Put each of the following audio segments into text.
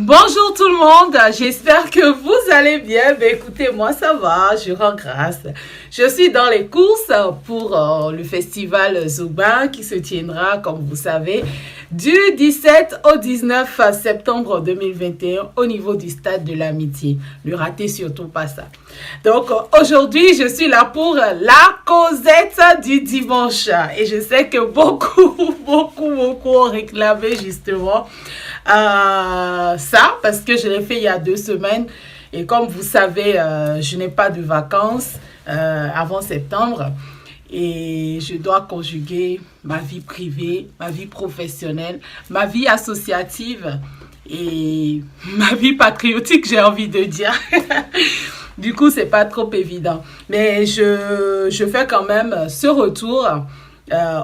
Bonjour tout le monde, j'espère que vous allez bien. Ben, écoutez, moi ça va, je rends grâce. Je suis dans les courses pour le festival Zumba qui se tiendra, comme vous savez, du 17 au 19 septembre 2021 au niveau du stade de l'Amitié. Ne ratez surtout pas ça. Donc aujourd'hui, je suis là pour la causette du dimanche. Et je sais que beaucoup ont réclamé justement ça parce que je l'ai fait il y a 2 semaines. Et comme vous savez, je n'ai pas de vacances avant septembre. Et je dois conjuguer ma vie privée, ma vie professionnelle, ma vie associative et ma vie patriotique, j'ai envie de dire. Du coup, c'est pas trop évident. Mais je fais quand même ce retour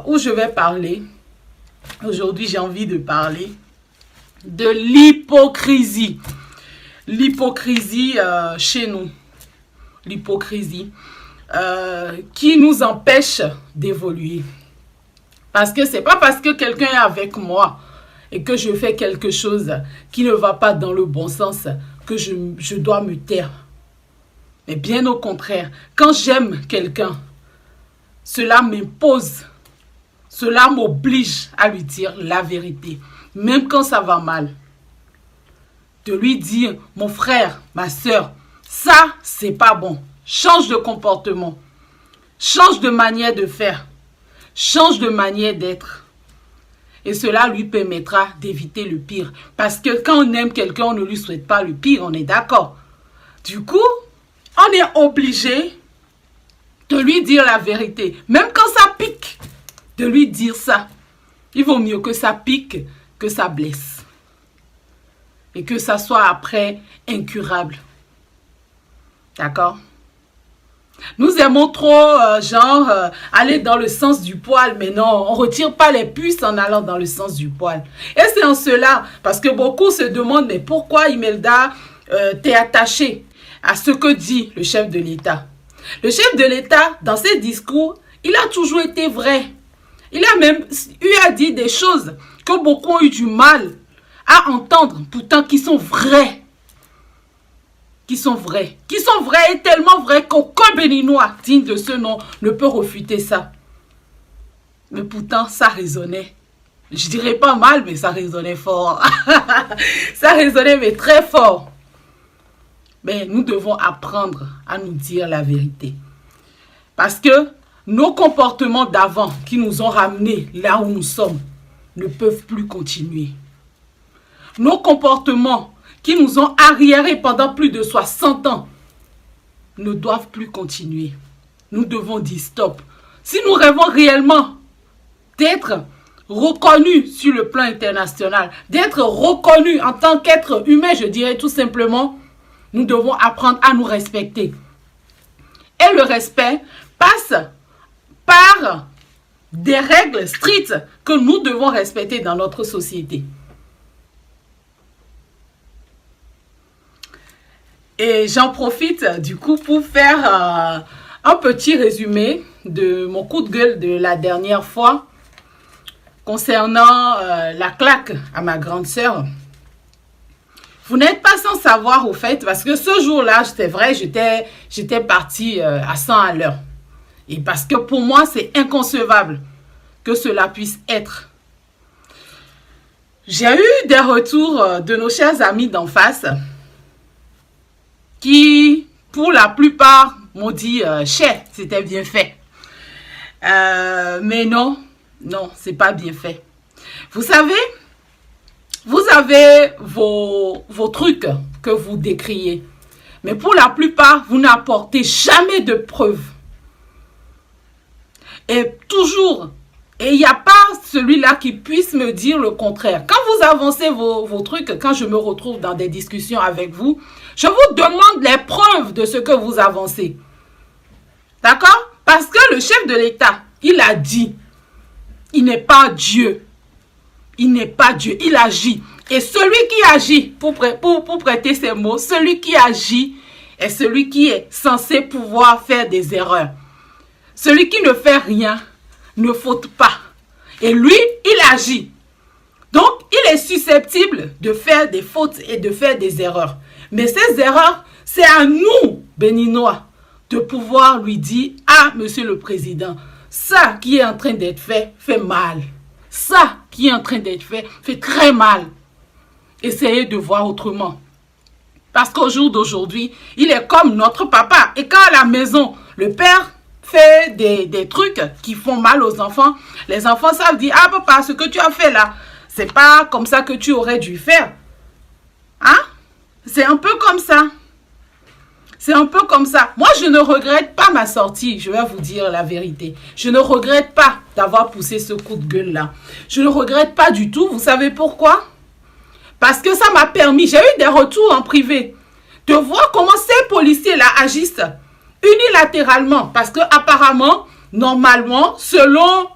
où je vais parler. Aujourd'hui, j'ai envie de parler de l'hypocrisie. L'hypocrisie chez nous. L'hypocrisie qui nous empêche d'évoluer. Parce que c'est pas parce que quelqu'un est avec moi et que je fais quelque chose qui ne va pas dans le bon sens que je dois me taire. Mais bien au contraire, quand j'aime quelqu'un, cela m'impose, cela m'oblige à lui dire la vérité, même quand ça va mal. De lui dire, mon frère, ma soeur, ça, c'est pas bon. Change de comportement, change de manière de faire, change de manière d'être. Et cela lui permettra d'éviter le pire. Parce que quand on aime quelqu'un, on ne lui souhaite pas le pire, on est d'accord. Du coup, on est obligé de lui dire la vérité. Même quand ça pique, de lui dire ça. Il vaut mieux que ça pique que ça blesse. Et que ça soit après incurable. D'accord? Nous aimons trop, aller dans le sens du poil, mais non, on ne retire pas les puces en allant dans le sens du poil. Et c'est en cela, parce que beaucoup se demandent, mais pourquoi Imelda, t'es attachée à ce que dit le chef de l'État? Le chef de l'État, dans ses discours, il a toujours été vrai. Il a même eu à dire des choses que beaucoup ont eu du mal à entendre, pourtant qui sont vraies. Qui sont vrais et tellement vrais qu'aucun béninois digne de ce nom ne peut refuter ça. Mais pourtant, ça résonnait. Je dirais pas mal, mais ça résonnait fort. Ça résonnait, mais très fort. Mais nous devons apprendre à nous dire la vérité. Parce que nos comportements d'avant qui nous ont ramenés là où nous sommes ne peuvent plus continuer. Nos comportements qui nous ont arriérés pendant plus de 60 ans, ne doivent plus continuer. Nous devons dire stop. Si nous rêvons réellement d'être reconnus sur le plan international, d'être reconnus en tant qu'être humain, je dirais tout simplement, nous devons apprendre à nous respecter. Et le respect passe par des règles strictes que nous devons respecter dans notre société. Et j'en profite du coup pour faire un petit résumé de mon coup de gueule de la dernière fois concernant la claque à ma grande sœur. Vous n'êtes pas sans savoir au fait, parce que ce jour-là, c'est vrai, j'étais partie à 100 à l'heure. Et parce que pour moi, c'est inconcevable que cela puisse être. J'ai eu des retours de nos chers amis d'en face qui, pour la plupart, m'ont dit « Cher, c'était bien fait. » Mais non, c'est pas bien fait. Vous savez, vous avez vos trucs que vous décriez. Mais pour la plupart, vous n'apportez jamais de preuves. Et toujours, et il n'y a pas celui-là qui puisse me dire le contraire. Quand vous avancez vos trucs, quand je me retrouve dans des discussions avec vous, je vous demande les preuves de ce que vous avancez. D'accord? Parce que le chef de l'État, il a dit, il n'est pas Dieu. Il n'est pas Dieu, il agit. Et celui qui agit, pour prêter ces mots, celui qui agit est celui qui est censé pouvoir faire des erreurs. Celui qui ne fait rien ne faute pas. Et lui, il agit. Donc, il il est susceptible de faire des fautes et de faire des erreurs. Mais ces erreurs, c'est à nous, Béninois, de pouvoir lui dire, ah, monsieur le président, ça qui est en train d'être fait mal. Ça qui est en train d'être fait très mal. Essayez de voir autrement. Parce qu'au jour d'aujourd'hui, il est comme notre papa. Et quand à la maison, le père fait des trucs qui font mal aux enfants, les enfants savent dire, ah papa, ce que tu as fait là, c'est pas comme ça que tu aurais dû faire. Hein? C'est un peu comme ça. C'est un peu comme ça. Moi, je ne regrette pas ma sortie. Je vais vous dire la vérité. Je ne regrette pas d'avoir poussé ce coup de gueule-là. Je ne regrette pas du tout. Vous savez pourquoi? Parce que ça m'a permis, j'ai eu des retours en privé, de voir comment ces policiers-là agissent unilatéralement. Parce que apparemment, normalement, selon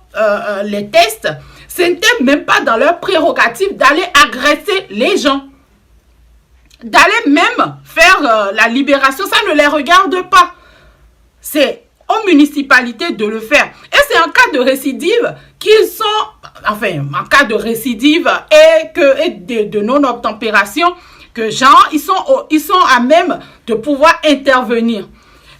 les tests, ce n'était même pas dans leur prérogative d'aller agresser les gens. D'aller même faire la libération, ça ne les regarde pas. C'est aux municipalités de le faire. Et c'est en cas de récidive qu'ils sont, enfin, en cas de récidive et de non-obtempération, que genre, ils sont à même de pouvoir intervenir.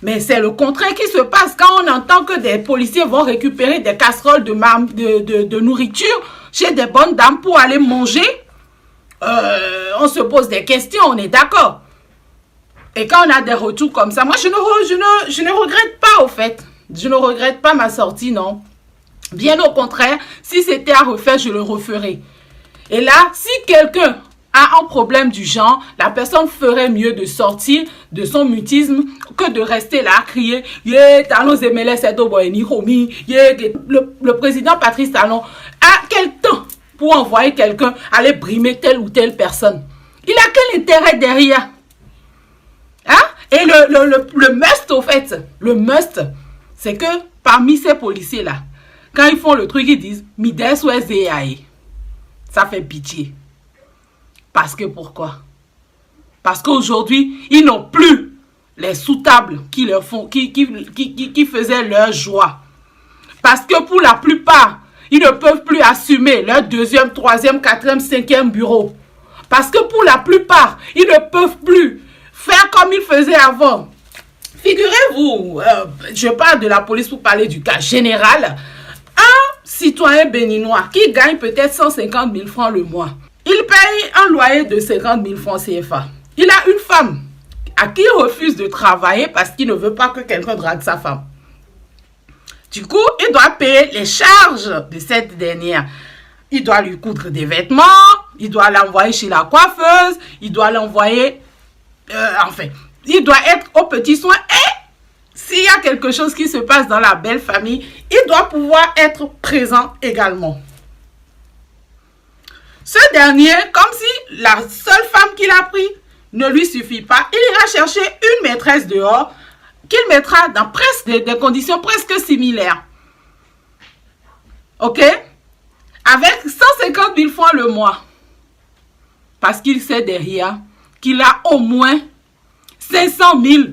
Mais c'est le contraire qui se passe quand on entend que des policiers vont récupérer des casseroles de nourriture chez des bonnes dames pour aller manger. On se pose des questions, on est d'accord. Et quand on a des retours comme ça, moi je ne regrette pas au fait. Je ne regrette pas ma sortie, non. Bien au contraire, si c'était à refaire, je le referais. Et là, si quelqu'un a un problème du genre, la personne ferait mieux de sortir de son mutisme que de rester là à crier « Yeah, Talon Zemele Seto Boeni Homi, yeah, le président Patrice Talon a quel temps pour envoyer quelqu'un aller brimer telle ou telle personne? Il a quel intérêt derrière? Hein? Et le must, au fait, le must, c'est que parmi ces policiers-là, quand ils font le truc, ils disent « Mides Wezeae ». Ça fait pitié. Parce que pourquoi? Parce qu'aujourd'hui, ils n'ont plus les sous-tables qui faisaient leur joie. Parce que pour la plupart, ils ne peuvent plus assumer leur deuxième, troisième, quatrième, cinquième bureau. Parce que pour la plupart, ils ne peuvent plus faire comme ils faisaient avant. Figurez-vous, je parle de la police pour parler du cas général. Un citoyen béninois qui gagne peut-être 150 000 francs le mois. Il paye un loyer de 50 000 francs CFA. Il a une femme à qui il refuse de travailler parce qu'il ne veut pas que quelqu'un drague sa femme. Du coup, il doit payer les charges de cette dernière. Il doit lui coudre des vêtements, il doit l'envoyer chez la coiffeuse, il doit l'envoyer... enfin, il doit être aux petits soins. Et s'il y a quelque chose qui se passe dans la belle famille, il doit pouvoir être présent également. Ce dernier, comme si la seule femme qu'il a pris ne lui suffit pas, il ira chercher une maîtresse dehors qu'il mettra dans presque des conditions presque similaires. Ok? Avec 150 000 francs le mois. Parce qu'il sait derrière qu'il a au moins 500 000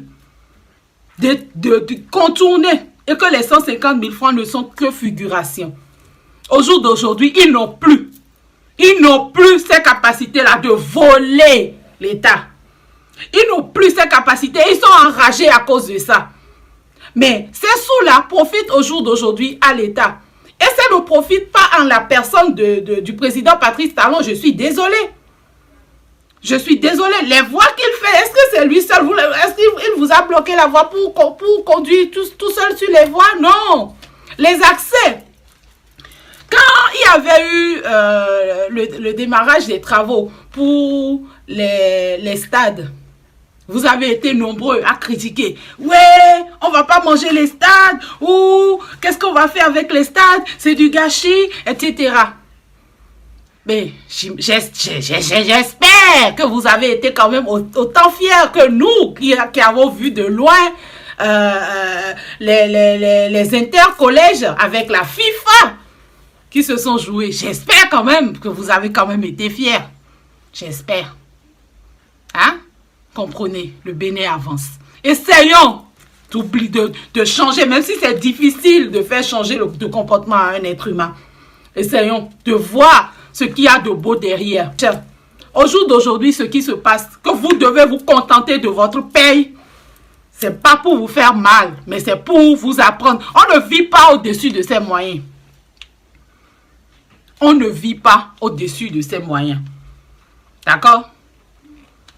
de contourner et que les 150 000 francs ne sont que figuration. Au jour d'aujourd'hui, ils n'ont plus ces capacités-là de voler l'État. Ils n'ont plus ces capacités. Ils sont enragés à cause de ça. Mais ces sous-là profitent au jour d'aujourd'hui à l'État. Et ça ne profite pas en la personne du président Patrice Talon. Je suis désolée. Je suis désolée. Les voies qu'il fait, est-ce que c'est lui seul? Est-ce qu'il vous a bloqué la voie pour conduire tout seul sur les voies? Non. Les accès. Quand il y avait eu le démarrage des travaux pour les stades, vous avez été nombreux à critiquer. Ouais, on va pas manger les stades. Ou qu'est-ce qu'on va faire avec les stades? C'est du gâchis, etc. Mais j'espère que vous avez été quand même autant fiers que nous qui avons vu de loin les intercollèges avec la FIFA qui se sont joués. J'espère quand même que vous avez quand même été fiers. J'espère. Hein? Comprenez, le Bénin avance. Essayons de changer, même si c'est difficile de faire changer de comportement à un être humain. Essayons de voir ce qu'il y a de beau derrière. Tiens, au jour d'aujourd'hui, ce qui se passe, que vous devez vous contenter de votre paye, c'est pas pour vous faire mal, mais c'est pour vous apprendre. On ne vit pas au-dessus de ses moyens. On ne vit pas au-dessus de ses moyens. D'accord?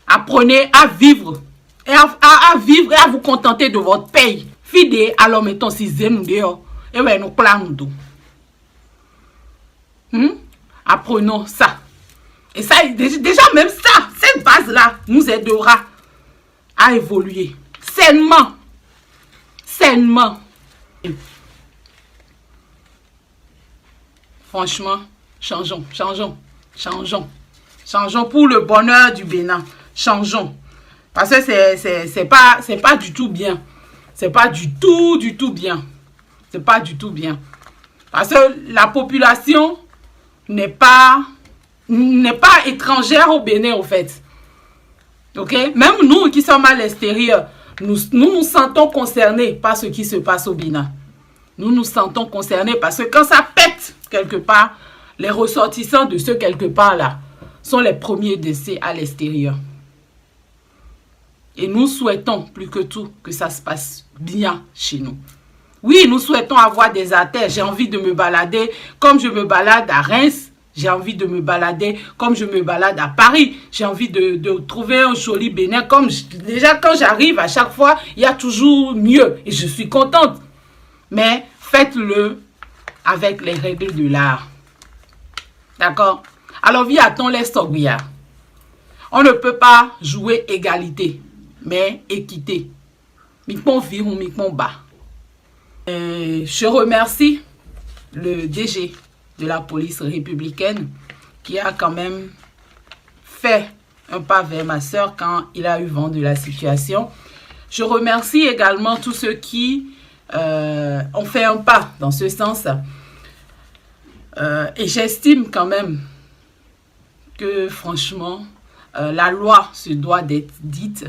Apprenez à vivre. Et à vivre et à vous contenter de votre paye. Fidé, alors mettons si nous dehors. Et ouais, nous planons tout. Apprenons ça. Et ça, déjà même ça, cette base-là, nous aidera à évoluer. Sainement. Sainement. Franchement, changeons, changeons, changeons. Changeons pour le bonheur du Bénin. Changeons. Parce que c'est pas du tout bien. C'est pas du tout bien. C'est pas du tout bien. Parce que la population n'est pas étrangère au Bénin, au fait. Ok? Même nous qui sommes à l'extérieur, nous nous sentons concernés par ce qui se passe au Bénin. Nous nous sentons concernés parce que quand ça pète quelque part, les ressortissants de ce quelque part là sont les premiers décès à l'extérieur. Et nous souhaitons plus que tout que ça se passe bien chez nous. Oui, nous souhaitons avoir des artères. J'ai envie de me balader comme je me balade à Reims. J'ai envie de me balader comme je me balade à Paris. J'ai envie de trouver un joli Bénin. Déjà, quand j'arrive, à chaque fois, il y a toujours mieux. Et je suis contente. Mais faites-le avec les règles de l'art. D'accord? Alors, via-t-on les Soguiya. On ne peut pas jouer égalité, mais équité. Mikpon virou, mikpon bas. Je remercie le DG de la police républicaine qui a quand même fait un pas vers ma soeur quand il a eu vent de la situation. Je remercie également tous ceux qui ont fait un pas dans ce sens. Et j'estime quand même que franchement, la loi se doit d'être dite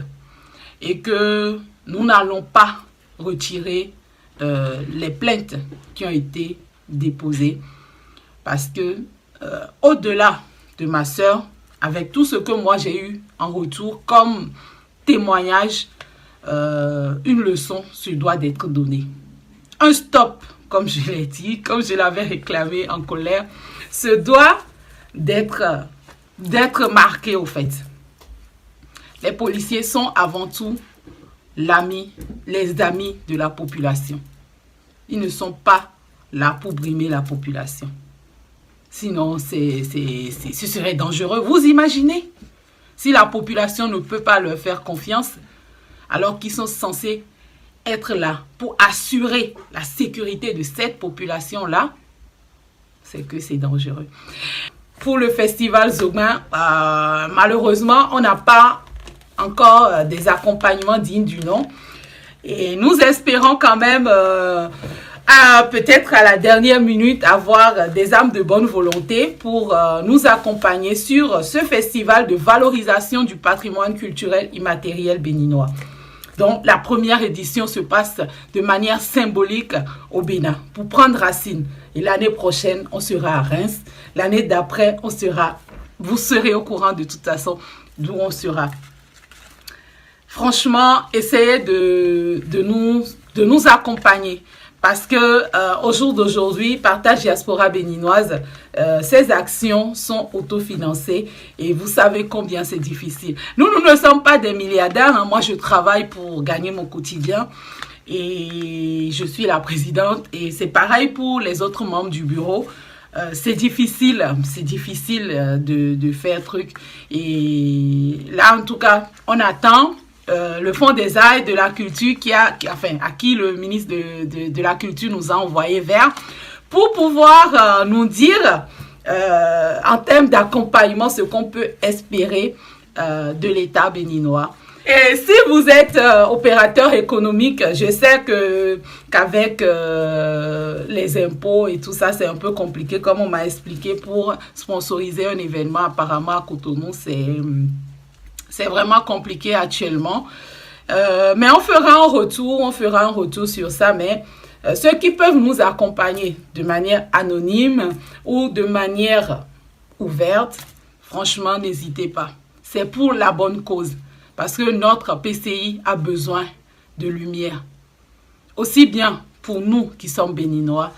et que nous n'allons pas retirer les plaintes qui ont été déposées parce que au-delà de ma soeur, avec tout ce que moi j'ai eu en retour comme témoignage, une leçon se doit d'être donnée. Un stop, comme je l'ai dit, comme je l'avais réclamé en colère, se doit d'être marqué au fait. Les policiers sont avant tout les amis de la population. Ils ne sont pas là pour brimer la population. Sinon, ce serait dangereux. Vous imaginez? Si la population ne peut pas leur faire confiance, alors qu'ils sont censés être là pour assurer la sécurité de cette population-là, c'est que c'est dangereux. Pour le festival Zogma, malheureusement, on n'a pas encore des accompagnements dignes du nom. Et nous espérons quand même, peut-être à la dernière minute, avoir des âmes de bonne volonté pour nous accompagner sur ce festival de valorisation du patrimoine culturel immatériel béninois. Donc, la première édition se passe de manière symbolique au Bénin pour prendre racine. Et l'année prochaine, on sera à Reims. L'année d'après, vous serez au courant de toute façon d'où on sera. Franchement, essayez de nous accompagner. Parce que au jour d'aujourd'hui, Partage Diaspora Béninoise, ces actions sont autofinancées et vous savez combien c'est difficile. Nous ne sommes pas des milliardaires. Hein. Moi, je travaille pour gagner mon quotidien et je suis la présidente. Et c'est pareil pour les autres membres du bureau. C'est difficile de faire truc. Et là, en tout cas, on attend le Fonds des arts et de la culture à qui le ministre de la culture nous a envoyé vers pour pouvoir nous dire en termes d'accompagnement ce qu'on peut espérer de l'État béninois. Et si vous êtes opérateur économique, je sais qu'avec les impôts et tout ça, c'est un peu compliqué. Comme on m'a expliqué, pour sponsoriser un événement apparemment à Cotonou, c'est vraiment compliqué actuellement. Mais on fera un retour sur ça. Mais ceux qui peuvent nous accompagner de manière anonyme ou de manière ouverte, franchement, n'hésitez pas. C'est pour la bonne cause. Parce que notre PCI a besoin de lumière. Aussi bien pour nous qui sommes béninois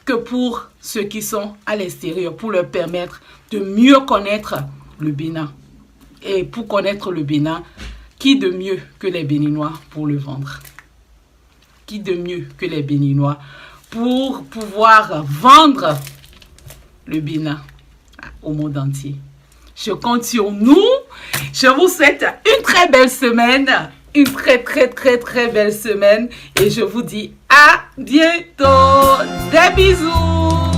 que pour ceux qui sont à l'extérieur, pour leur permettre de mieux connaître le Bénin. Et pour connaître le Bénin, qui de mieux que les Béninois pour le vendre? Qui de mieux que les Béninois pour pouvoir vendre le Bénin au monde entier? Je compte sur nous. Je vous souhaite une très belle semaine. Une très belle semaine. Et je vous dis à bientôt. Des bisous.